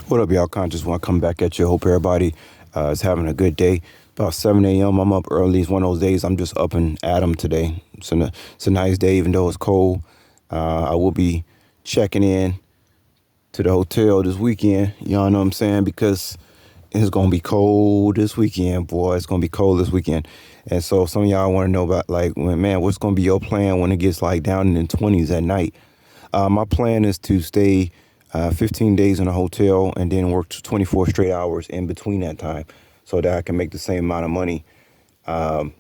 What up, y'all? Conscious one coming back at you. Hope everybody is having a good day. About 7 a.m. I'm up early. It's one of those days I'm just up and at 'em today. It's a nice day, even though it's cold. I will be checking in to the hotel this weekend. Y'all know what I'm saying? Because it's going to be cold this weekend, boy. It's going to be cold this weekend. And so some of y'all want to know about, like, what's going to be your plan when it gets, like, down in the 20s at night? My plan is to stay 15 days in a hotel and then work 24 straight hours in between that time so that I can make the same amount of money, that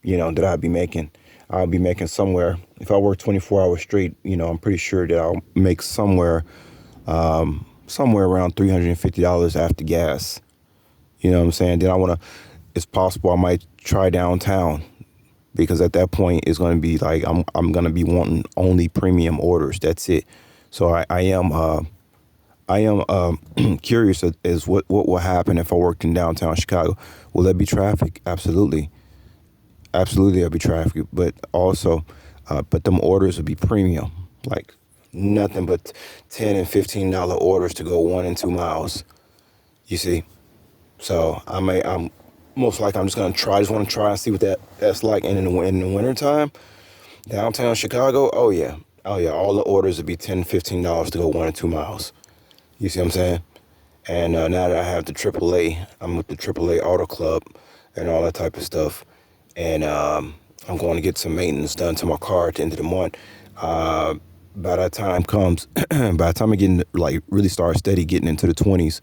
I'd be making. I'll be making somewhere, if I work 24 hours straight, I'm pretty sure that I'll make somewhere around $350 after gas. You know what I'm saying? Then it's possible I might try downtown because at that point it's going to be like I'm going to be wanting only premium orders. That's it. So I am curious as what will happen if I worked in downtown Chicago. Will there be traffic? Absolutely. Absolutely, there'll be traffic. But also, but them orders will be premium. Like nothing but $10 and $15 orders to go 1 and 2 miles. You see? So I'm most likely I'm just gonna try. I just want to try and see what that's like. And in the wintertime, downtown Chicago, oh yeah, all the orders would be $10, $15 to go 1 and 2 miles. You see what I'm saying? And now that I have the AAA, I'm with the AAA Auto Club and all that type of stuff. And I'm going to get some maintenance done to my car at the end of the month. By that time comes, by the time I get really start steady getting into the 20s,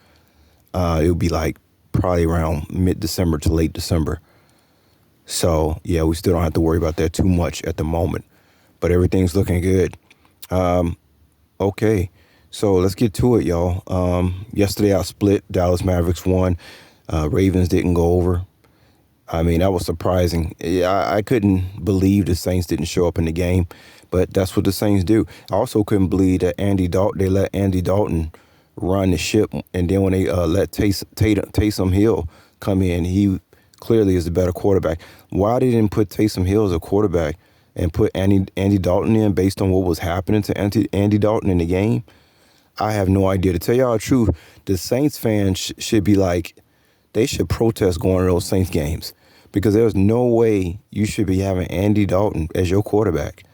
it'll be like probably around mid-December to late December. So yeah, we still don't have to worry about that too much at the moment, but everything's looking good. Okay, so let's get to it, y'all. Yesterday I split. Dallas Mavericks won. Ravens didn't go over. I mean, that was surprising. I couldn't believe the Saints didn't show up in the game, but that's what the Saints do. I also couldn't believe that they let Andy Dalton run the ship, and then when they let Taysom Hill come in, he clearly is the better quarterback. Why they didn't put Taysom Hill as a quarterback and put Andy Dalton in based on what was happening to Andy Dalton in the game? I have no idea. To tell y'all the truth, the Saints fans should be like, they should protest going to those Saints games because there's no way you should be having Andy Dalton as your quarterback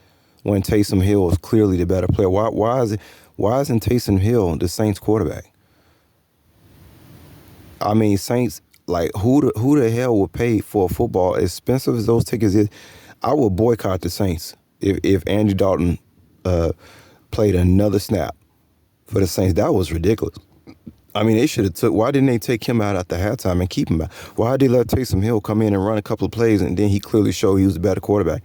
when Taysom Hill is clearly the better player. Why isn't Taysom Hill the Saints quarterback? I mean, Saints, like, who the hell would pay for a football as expensive as those tickets is? I would boycott the Saints if Andy Dalton played another snap for the Saints. That was ridiculous. I mean, they should have why didn't they take him out at the halftime and keep him out? Why did they let Taysom Hill come in and run a couple of plays and then he clearly showed he was the better quarterback?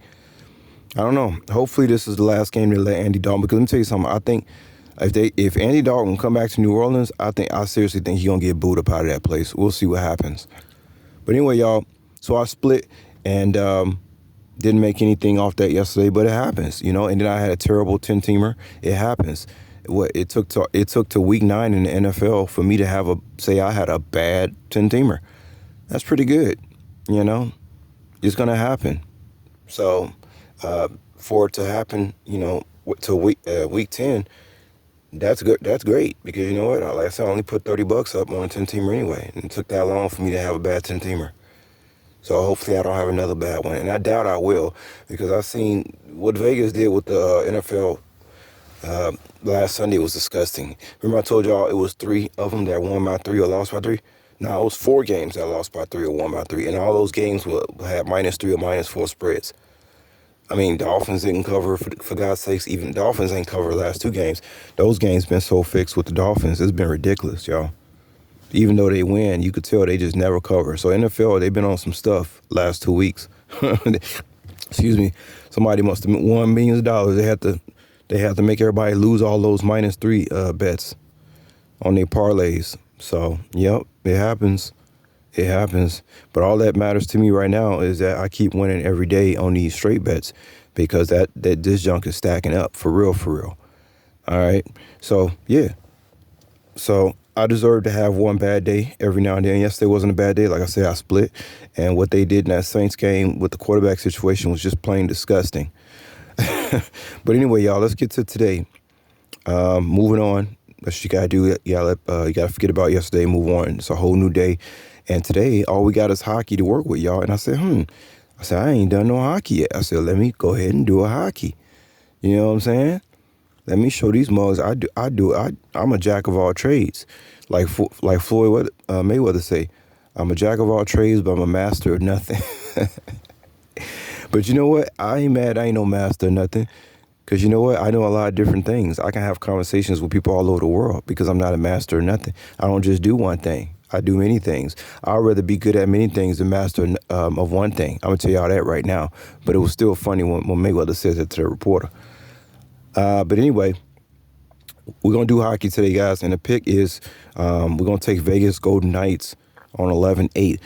I don't know. Hopefully this is the last game to let Andy Dalton, because let me tell you something. I think if Andy Dalton come back to New Orleans, I seriously think he's going to get booed up out of that place. We'll see what happens. But anyway, y'all, so I split and didn't make anything off that yesterday, but it happens, and then I had a terrible 10-teamer. It happens. It took to week 9 in the NFL for me to I had a bad 10-teamer. That's pretty good, It's gonna happen. So for it to happen, to week 10, that's good. That's great because you know what? Like I said, I only put $30 up on a 10-teamer anyway, and it took that long for me to have a bad 10-teamer. So hopefully I don't have another bad one, and I doubt I will because I've seen what Vegas did with the NFL. Last Sunday was disgusting. Remember I told y'all it was 3 of them that won by 3 or lost by 3? No, it was 4 games that lost by 3 or won by 3. And all those games had -3 or -4 spreads. I mean, Dolphins didn't cover, for God's sakes. Even Dolphins ain't covered the last 2 games. Those games been so fixed with the Dolphins. It's been ridiculous, y'all. Even though they win, you could tell they just never cover. So NFL, they've been on some stuff last 2 weeks. Excuse me. Somebody must have won millions of dollars. They have to make everybody lose all those -3 bets on their parlays. So, yep, it happens. It happens. But all that matters to me right now is that I keep winning every day on these straight bets because this junk is stacking up for real, for real. All right. So, yeah. So I deserve to have one bad day every now and then. Yesterday wasn't a bad day. Like I said, I split. And what they did in that Saints game with the quarterback situation was just plain disgusting. But anyway, y'all, let's get to today. Moving on. That's what you gotta do. You gotta forget about yesterday, move on. It's a whole new day. And today, all we got is hockey to work with, y'all. And I said, I ain't done no hockey yet. I said, let me go ahead and do a hockey. You know what I'm saying? Let me show these mugs. I'm a jack of all trades. Like Floyd Mayweather say, I'm a jack of all trades, but I'm a master of nothing. But you know what? I ain't mad. I ain't no master of nothing. Because you know what? I know a lot of different things. I can have conversations with people all over the world because I'm not a master of nothing. I don't just do one thing. I do many things. I'd rather be good at many things than master of one thing. I'm going to tell y'all that right now. But it was still funny when Mayweather says it to the reporter. But anyway, we're going to do hockey today, guys. And the pick is we're going to take Vegas Golden Knights on 11-8.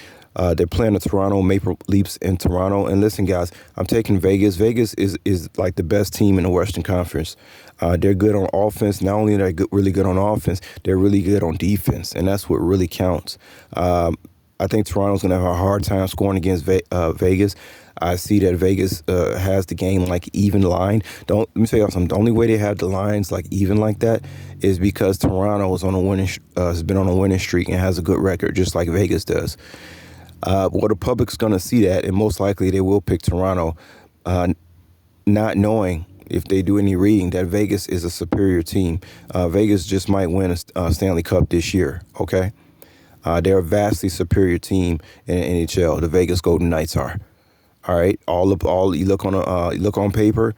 They're playing the Toronto Maple Leafs in Toronto. And listen, guys, I'm taking Vegas. Vegas is like the best team in the Western Conference. They're good on offense. Not only are they really good on offense, they're really good on defense. And that's what really counts. I think Toronto's going to have a hard time scoring against Vegas. I see that Vegas has the game like even line. Let me tell you something. The only way they have the lines like even like that is because Toronto is has been on a winning streak and has a good record, just like Vegas does. Well, the public's going to see that, and most likely they will pick Toronto, not knowing, if they do any reading, that Vegas is a superior team. Vegas just might win a Stanley Cup this year, okay? They're a vastly superior team in the NHL. The Vegas Golden Knights are. All right, you look on paper,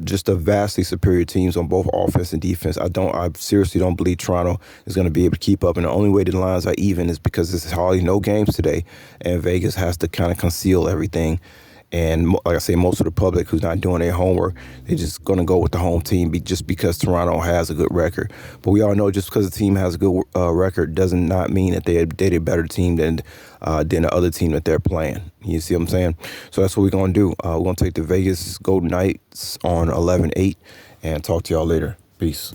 just a vastly superior teams on both offense and defense. I seriously don't believe Toronto is going to be able to keep up. And the only way the lines are even is because there's hardly no games today, and Vegas has to kind of conceal everything. And like I say, most of the public who's not doing their homework, they're just going to go with the home team just because Toronto has a good record. But we all know just because the team has a good record doesn't not mean that they're a better team than the other team that they're playing. You see what I'm saying? So that's what we're going to do. We're going to take the Vegas Golden Knights on 11-8 and talk to y'all later. Peace.